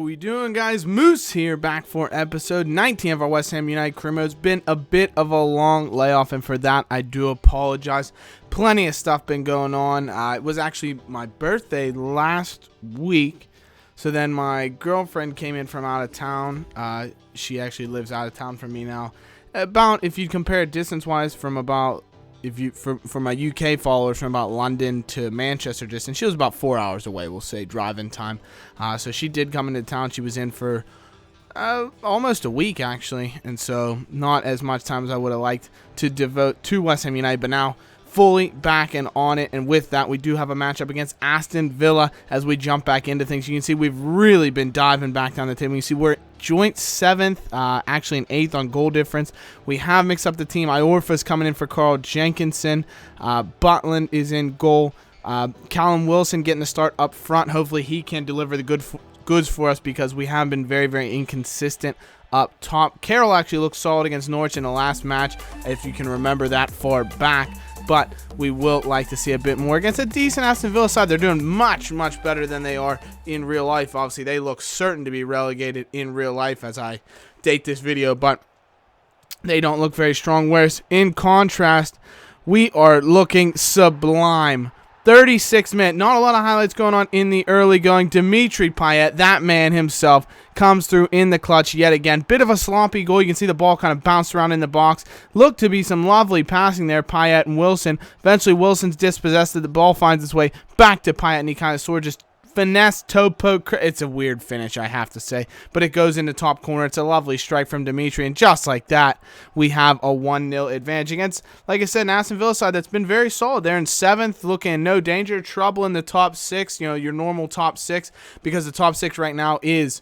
we doing, guys? Moose here, back for episode 19 of our West Ham United crew mode. It's been a bit of a long layoff, and for that I do apologize. Plenty of stuff been going on. It was actually my birthday last week, so then my girlfriend came in from out of town. She actually lives out of town from me now. About, if you compare it distance-wise, from about, for my UK followers, from about London to Manchester distance, she was about 4 hours away, we'll say, driving time. So she did come into town. She was in for almost a week, actually, and so not as much time as I would have liked to devote to West Ham United, but now fully back and on it. And with that, we do have a matchup against Aston Villa as we jump back into things. You can see we've really been diving back down the table. You can see we're joint 7th, actually an 8th on goal difference. We have mixed up the team. Iorfa's coming in for Carl Jenkinson. Butland is in goal. Callum Wilson getting the start up front. Hopefully he can deliver the goods for us, because we have been very, very inconsistent up top. Carroll actually looked solid against Norwich in the last match, if you can remember that far back. But we will like to see a bit more against a decent Aston Villa side. They're doing much, much better than they are in real life. Obviously, they look certain to be relegated in real life as I date this video, but they don't look very strong. Whereas, in contrast, we are looking sublime. 36-minute, not a lot of highlights going on in the early going. Dimitri Payet, that man himself, comes through in the clutch yet again. Bit of a sloppy goal. You can see the ball kind of bounced around in the box. Looked to be some lovely passing there, Payet and Wilson. Eventually, Wilson's dispossessed. The ball finds its way back to Payet, and he kind of sort of just finesse, toe poke. It's a weird finish, I have to say, but it goes into top corner. It's a lovely strike from Dimitri, and just like that, we have a 1-0 advantage against, like I said, an Aston Villa side that's been very solid. They're in 7th, looking in no danger, trouble in the top 6, you know, your normal top 6, because the top 6 right now is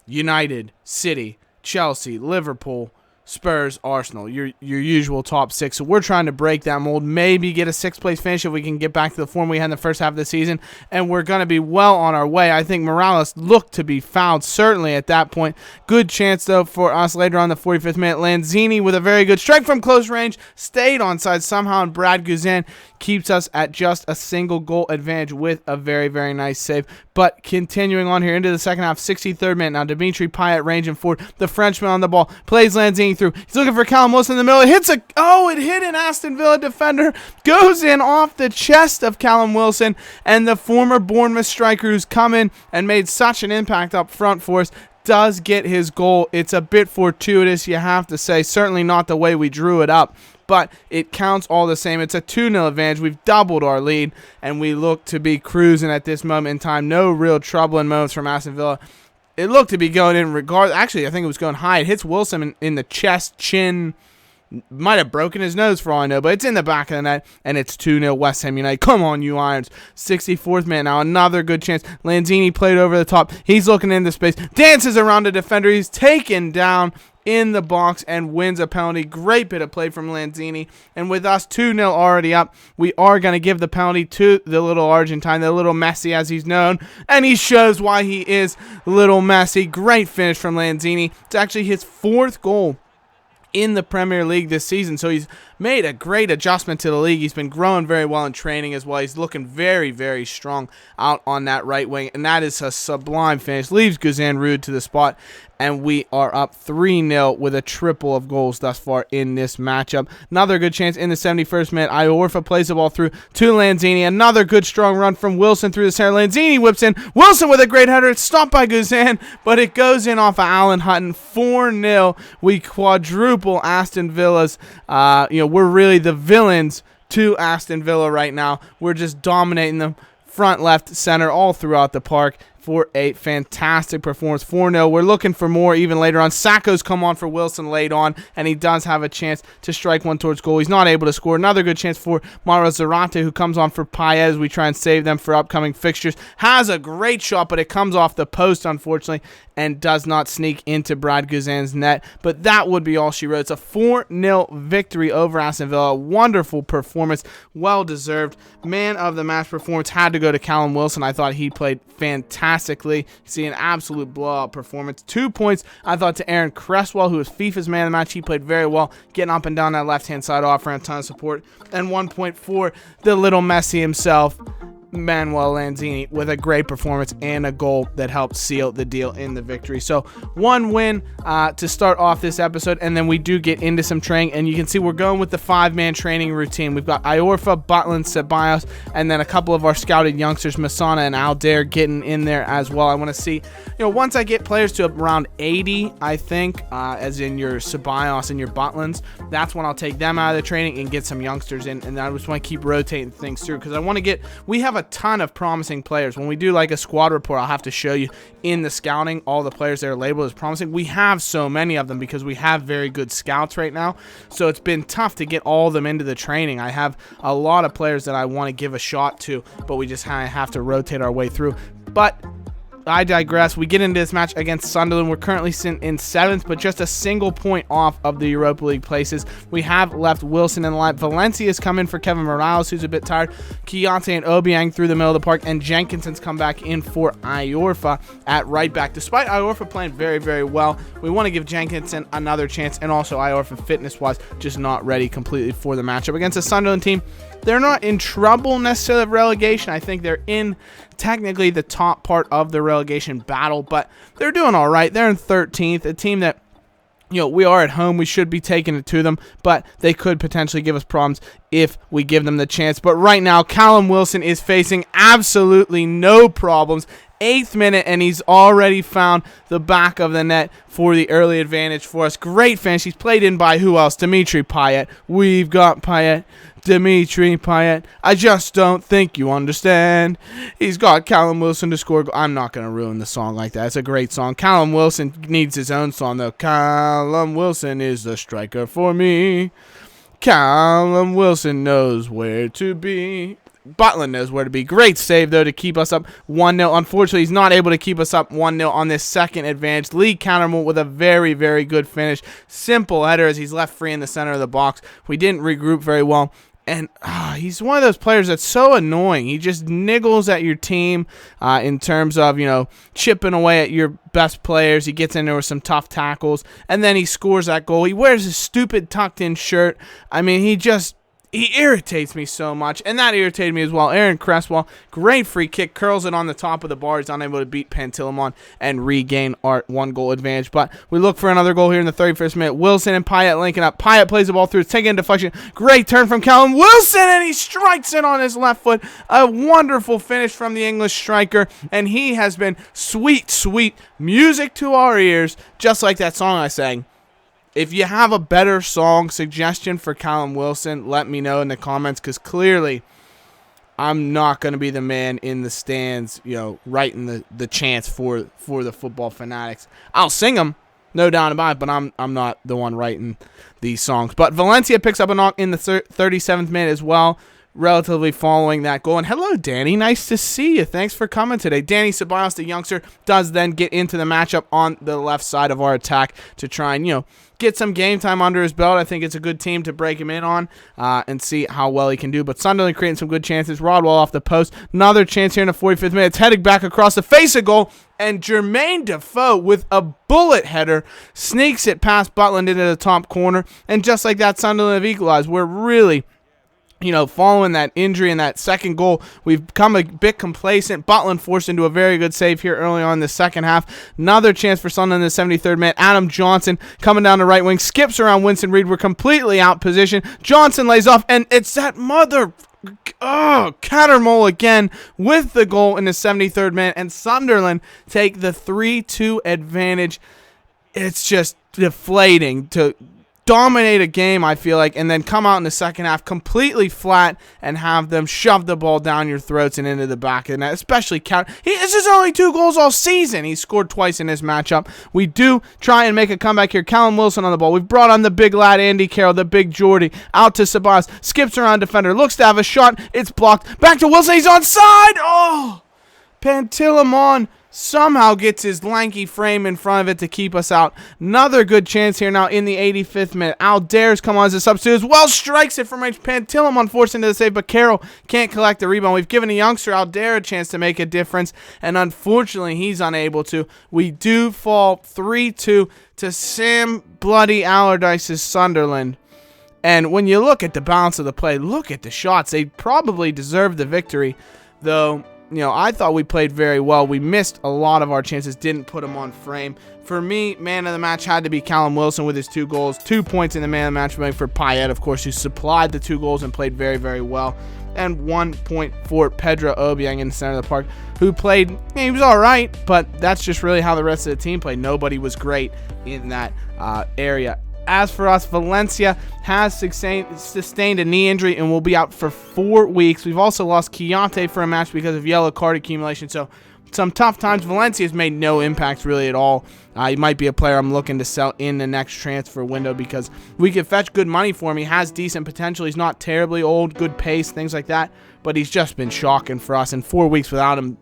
United, City, Chelsea, Liverpool, Spurs, Arsenal, your usual top 6. So we're trying to break that mold, maybe get a 6th place finish if we can get back to the form we had in the first half of the season, and we're going to be well on our way. I think Morales looked to be fouled, certainly at that point. Good chance, though, for us later on the 45th minute. Lanzini with a very good strike from close range, stayed onside somehow, and Brad Guzan keeps us at just a single goal advantage with a very, very nice save. But continuing on here into the second half, 63rd minute. Now Dimitri Payet ranging forward. The Frenchman on the ball, plays Lanzini through. He's looking for Callum Wilson in the middle. It hits it hit an Aston Villa defender. Goes in off the chest of Callum Wilson, and the former Bournemouth striker who's come in and made such an impact up front for us does get his goal. It's a bit fortuitous, you have to say. Certainly not the way we drew it up, but it counts all the same. It's a 2-0 advantage. We've doubled our lead, and we look to be cruising at this moment in time. No real troubling moments from Aston Villa. It looked to be going in regard. Actually, I think it was going high. It hits Wilson in the chest, chin. Might have broken his nose for all I know, but it's in the back of the net, and it's 2-0 West Ham United. Come on, you Irons. 64th minute now, another good chance. Lanzini played over the top. He's looking into space, dances around the defender. He's taken down in the box and wins a penalty. Great bit of play from Lanzini. And with us 2-0 already up, we are going to give the penalty to the little Argentine, the little Messi as he's known. And he shows why he is little Messi. Great finish from Lanzini. It's actually his 4th goal in the Premier League this season, so he's made a great adjustment to the league. He's been growing very well in training as well. He's looking very, very strong out on that right wing, and that is a sublime finish. Leaves Guzan Rude to the spot, and we are up 3-0 with a triple of goals thus far in this matchup. Another good chance in the 71st minute. Iorfa plays the ball through to Lanzini. Another good strong run from Wilson through the center. Lanzini whips in. Wilson with a great header. It's stopped by Guzan, but it goes in off of Alan Hutton. 4-0. We quadruple Aston Villa's. We're really the villains to Aston Villa right now. We're just dominating them front, left, center, all throughout the park. For a fantastic performance. 4-0. We're looking for more even later on. Sacco's come on for Wilson late on, and he does have a chance to strike one towards goal. He's not able to score. Another good chance for Mauro Zarate, who comes on for Payet as we try and save them for upcoming fixtures. Has a great shot, but it comes off the post, unfortunately, and does not sneak into Brad Guzan's net. But that would be all she wrote. It's a 4-0 victory over Aston Villa. Wonderful performance. Well-deserved. Man of the match performance had to go to Callum Wilson. I thought he played fantastically. You see an absolute blowout performance. 2 points, I thought, to Aaron Cresswell, who was FIFA's man of the match. He played very well, getting up and down that left-hand side, offering a ton of support. And 1 point for the little Messi himself, Manuel Lanzini with a great performance and a goal that helped seal the deal in the victory. So 1 win to start off this episode, and then we do get into some training, and you can see we're going with the 5-man training routine. We've got Iorfa, Butland, Ceballos, and then a couple of our scouted youngsters, Masana and Aldair, getting in there as well. I want to see, once I get players to around 80, I think, as in your Ceballos and your Butlands, that's when I'll take them out of the training and get some youngsters in, and I just want to keep rotating things through, because I want to we have a ton of promising players. When we do like a squad report, I'll have to show you in the scouting all the players that are labeled as promising. We have so many of them because we have very good scouts right now, so it's been tough to get all of them into the training. I have a lot of players that I want to give a shot to, but we just have to rotate our way through. But I digress. We get into this match against Sunderland. We're currently in 7th, but just a single point off of the Europa League places. We have left Wilson in the line. Valencia's come in for Kevin Morales, who's a bit tired. Kiyate and Obiang through the middle of the park, and Jenkinson's come back in for Iorfa at right back. Despite Iorfa playing very, very well, we want to give Jenkinson another chance, and also Iorfa fitness-wise just not ready completely for the matchup against a Sunderland team. They're not in trouble necessarily of relegation. I think they're in technically the top part of the relegation battle, but they're doing all right. They're in 13th, a team that, we are at home. We should be taking it to them, but they could potentially give us problems if we give them the chance. But right now, Callum Wilson is facing absolutely no problems. 8th minute, and he's already found the back of the net for the early advantage for us. Great finish. He's played in by who else? Dimitri Payet. We've got Payet. Dimitri Payet. I just don't think you understand. He's got Callum Wilson to score. I'm not going to ruin the song like that. It's a great song. Callum Wilson needs his own song, though. Callum Wilson is the striker for me. Callum Wilson knows where to be. Butland knows where to be. Great save, though, to keep us up 1-0. Unfortunately, he's not able to keep us up 1-0 on this second advantage. Lee Countermore with a very, very good finish. Simple header as he's left free in the center of the box. We didn't regroup very well. And he's one of those players that's so annoying. He just niggles at your team in terms of, chipping away at your best players. He gets in there with some tough tackles, and then he scores that goal. He wears his stupid tucked-in shirt. I mean, he irritates me so much, and that irritated me as well. Aaron Cresswell, great free kick, curls it on the top of the bar. He's unable to beat Pantilimon and regain our 1-goal advantage. But we look for another goal here in the 31st minute. Wilson and Payet linking up. Payet plays the ball through. It's taken into deflection. Great turn from Callum Wilson, and he strikes it on his left foot. A wonderful finish from the English striker, and he has been sweet, sweet music to our ears, just like that song I sang. If you have a better song suggestion for Callum Wilson, let me know in the comments, because clearly I'm not going to be the man in the stands, writing the chants for the football fanatics. I'll sing them, no doubt about it, but I'm not the one writing these songs. But Valencia picks up a knock in the 37th minute as well, relatively following that goal. And hello, Danny. Nice to see you. Thanks for coming today. Danny Ceballos, the youngster, does then get into the matchup on the left side of our attack to try and, get some game time under his belt. I think it's a good team to break him in on and see how well he can do. But Sunderland creating some good chances. Rodwell off the post. Another chance here in the 45th minute. It's heading back across the face of goal. And Jermaine Defoe with a bullet header sneaks it past Butland into the top corner. And just like that, Sunderland have equalized. We're really, following that injury and that second goal, we've become a bit complacent. Butland forced into a very good save here early on in the second half. Another chance for Sunderland in the 73rd minute. Adam Johnson coming down the right wing, skips around Winston Reid. We're completely out position. Johnson lays off, and it's that Cattermole again with the goal in the 73rd minute, and Sunderland take the 3-2 advantage. It's just deflating to dominate a game, I feel like, and then come out in the second half completely flat and have them shove the ball down your throats and into the back of the net, especially this is only 2 goals all season. He scored twice in this matchup. We do try and make a comeback here. Callum Wilson on the ball. We've brought on the big lad, Andy Carroll, the big Geordie, out to Ceballos, skips around defender, looks to have a shot. It's blocked. Back to Wilson. He's onside. Oh! Pantilimon somehow gets his lanky frame in front of it to keep us out. Another good chance here now in the 85th minute. Aldair's come on as a substitute as well, strikes it from range. Pantilimon forced into the save, but Carroll can't collect the rebound. We've given a youngster Aldair a chance to make a difference, and unfortunately he's unable to. We do fall 3-2 to Sam Bloody Allardyce's Sunderland. And when you look at the balance of the play, look at the shots. They probably deserve the victory. though. I thought we played very well. We missed a lot of our chances, didn't put them on frame. For me, man of the match had to be Callum Wilson with his 2 goals. 2 points in the man of the match for Payet, of course, who supplied the 2 goals and played very, very well. And 1 point for Pedro Obiang in the center of the park, who played, he was all right, but that's just really how the rest of the team played. Nobody was great in that area. As for us, Valencia has sustained a knee injury and will be out for 4 weeks. We've also lost Chiante for a match because of yellow card accumulation. So some tough times. Valencia has made no impact really at all. He might be a player I'm looking to sell in the next transfer window because we could fetch good money for him. He has decent potential. He's not terribly old, good pace, things like that. But he's just been shocking for us. And 4 weeks without him,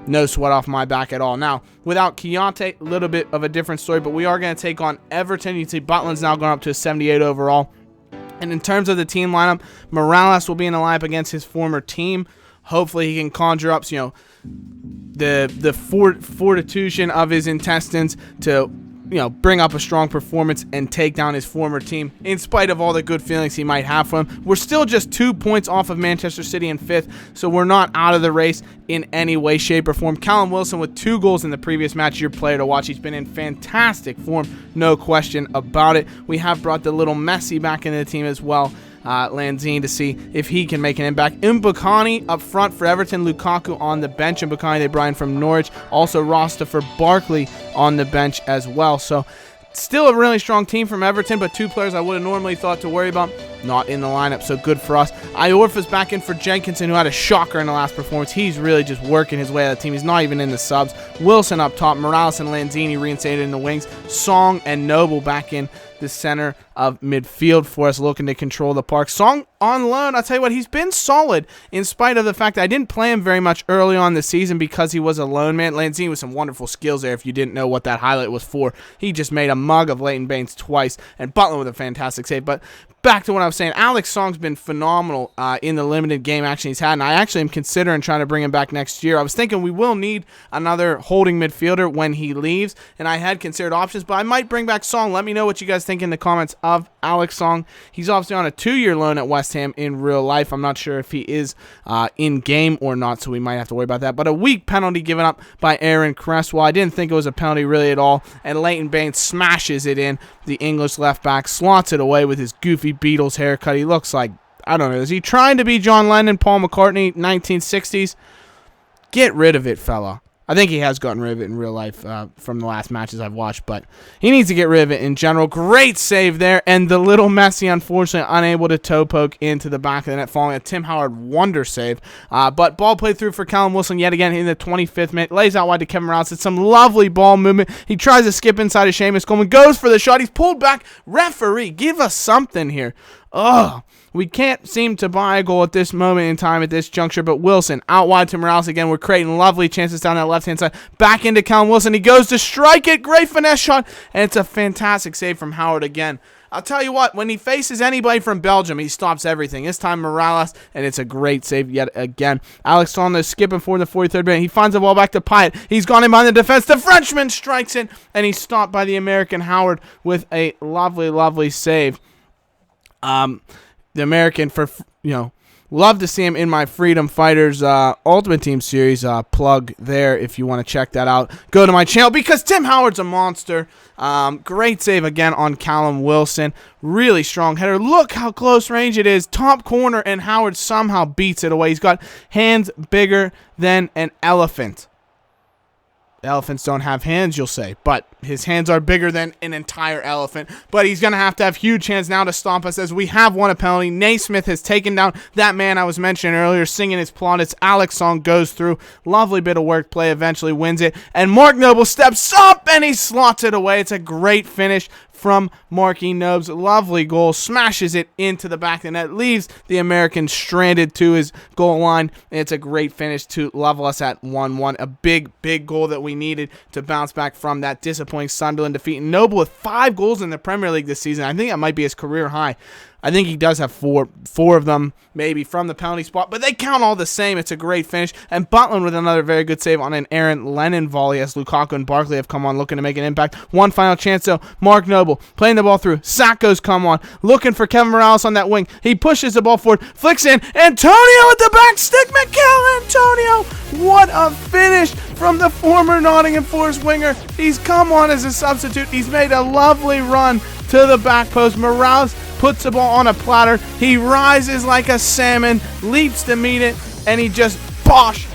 no sweat off my back at all. Now, without Chiante, a little bit of a different story, but we are going to take on Everton. You can see Butland's now gone up to a 78 overall. And in terms of the team lineup, Morales will be in the lineup against his former team. Hopefully he can conjure up, the fortitude of his intestines to bring up a strong performance and take down his former team, in spite of all the good feelings he might have for him. We're still just 2 points off of Manchester City in 5th, so we're not out of the race in any way, shape, or form. Callum Wilson with 2 goals in the previous match, your player to watch. He's been in fantastic form, no question about it. We have brought the little MESSI back into the team as well. Lanzini, to see if he can make an impact. Mbukani up front for Everton, Lukaku on the bench. Mbukani they brought in from Norwich. Also Rasta for Barkley on the bench as well. So still a really strong team from Everton, but 2 players I would have normally thought to worry about not in the lineup, so good for us. Iorfa's back in for Jenkinson, who had a shocker in the last performance. He's really just working his way out of the team. He's not even in the subs. Wilson up top, Morales and Lanzini reinstated in the wings. Song and Noble back in the center of midfield for us, looking to control the park. Song on loan, I'll tell you what, he's been solid in spite of the fact that I didn't play him very much early on the season because he was a loan man. Lanzini with some wonderful skills there if you didn't know what that highlight was for. He just made a mug of Leighton Baines twice, and Butland with a fantastic save. But back to what I was saying, Alex Song's been phenomenal in the limited game action he's had, and I actually am considering trying to bring him back next year. I was thinking we will need another holding midfielder when he leaves, and I had considered options, but I might bring back Song. Let me know what you guys think in the comments of Alex Song. He's obviously on a 2-year loan at West Ham in real life. I'm not sure if he is in-game or not, so we might have to worry about that. But a weak penalty given up by Aaron Cresswell. I didn't think it was a penalty really at all, and Leighton Baines smashes it in. The English left back slots it away with his goofy Beatles haircut. He looks like, I don't know, is he trying to be John Lennon, Paul McCartney, 1960s? Get rid of it, fella. I think he has gotten rid of it in real life from the last matches I've watched, but he needs to get rid of it in general. Great save there, and the little MESSI, unfortunately, unable to toe poke into the back of the net, following a Tim Howard wonder save. But ball played through for Callum Wilson yet again in the 25th minute. Lays out wide to Kevin Morales. It's some lovely ball movement. He tries to skip inside of Seamus Coleman, goes for the shot. He's pulled back. Referee, give us something here. Ugh. We can't seem to buy a goal at this moment in time at this juncture, but Wilson out wide to Morales again. We're creating lovely chances down that left-hand side. Back into Callum Wilson. He goes to strike it. Great finesse shot, and it's a fantastic save from Howard again. I'll tell you what, when he faces anybody from Belgium, he stops everything. This time Morales, and it's a great save yet again. Alex on the skipping for the 43rd minute. He finds the ball back to Payet. He's gone in behind the defense. The Frenchman strikes it, and he's stopped by the American Howard with a lovely, lovely save. The American, for love to see him in my Freedom Fighters Ultimate Team series. Plug there if you want to check that out. Go to my channel because Tim Howard's a monster. Great save again on Callum Wilson. Really strong header. Look how close range it is. Top corner, and Howard somehow beats it away. He's got hands bigger than an elephant. Elephants don't have hands, you'll say, but his hands are bigger than an entire elephant. But he's going to have huge hands now to stop us as we have won a penalty. Naismith has taken down that man I was mentioning earlier, singing his plaudits. Alex Song goes through. Lovely bit of work play, eventually wins it. And Mark Noble steps up and he slots it away. It's a great finish from Marky Nobes. Lovely goal. Smashes it into the back of the net. Leaves the American stranded to his goal line. It's a great finish to level us at 1-1. A big, big goal that we needed to bounce back from that disappointing Sunderland defeat. Noble with 5 goals in the Premier League this season. I think that might be his career high. I think he does have four of them, maybe from the penalty spot, but they count all the same. It's a great finish. And Butland with another very good save on an Aaron Lennon volley as Lukaku and Barkley have come on looking to make an impact. One final chance, though. Mark Noble playing the ball through. Sacco's come on, looking for Kevin Morales on that wing. He pushes the ball forward, flicks in. Antonio at the back stick. Mikel Antonio. What a finish from the former Nottingham Forest winger. He's come on as a substitute. He's made a lovely run to the back post. Morales puts the ball on a platter. He rises like a salmon, leaps to meet it, and he just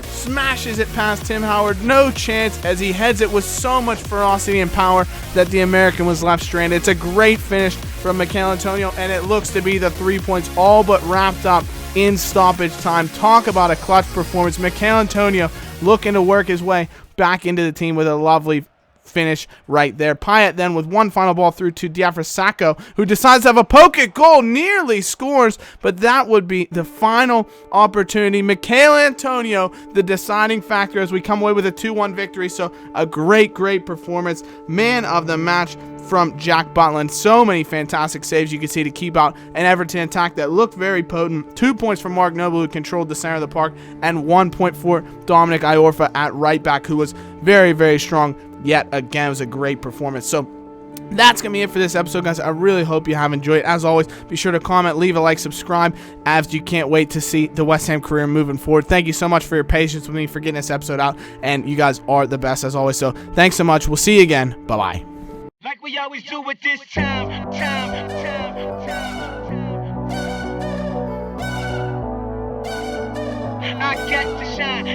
smashes it past Tim Howard. No chance as he heads it with so much ferocity and power that the American was left stranded. It's a great finish from Mikel Antonio, and it looks to be the 3 points all but wrapped up in stoppage time. Talk about a clutch performance. Mikel Antonio looking to work his way back into the team with a lovely finish right there. Payet then with one final ball through to Diafra Sakho, who decides to have a poke at goal, nearly scores, but that would be the final opportunity. Mikel Antonio, the deciding factor as we come away with a 2-1 victory. So a great performance. Man of the match from Jack Butland. So many fantastic saves you can see to keep out an Everton attack that looked very potent. 2 points from Mark Noble, who controlled the center of the park, and 1 point for Dominic Iorfa at right back, who was very strong. Yet again, it was a great performance. So that's going to be it for this episode, guys. I really hope you have enjoyed it. As always, be sure to comment, leave a like, subscribe, as you can't wait to see the West Ham career moving forward. Thank you so much for your patience with me for getting this episode out, and you guys are the best as always. So thanks so much. We'll see you again. Bye-bye. Like we always do with this time. I got to shine.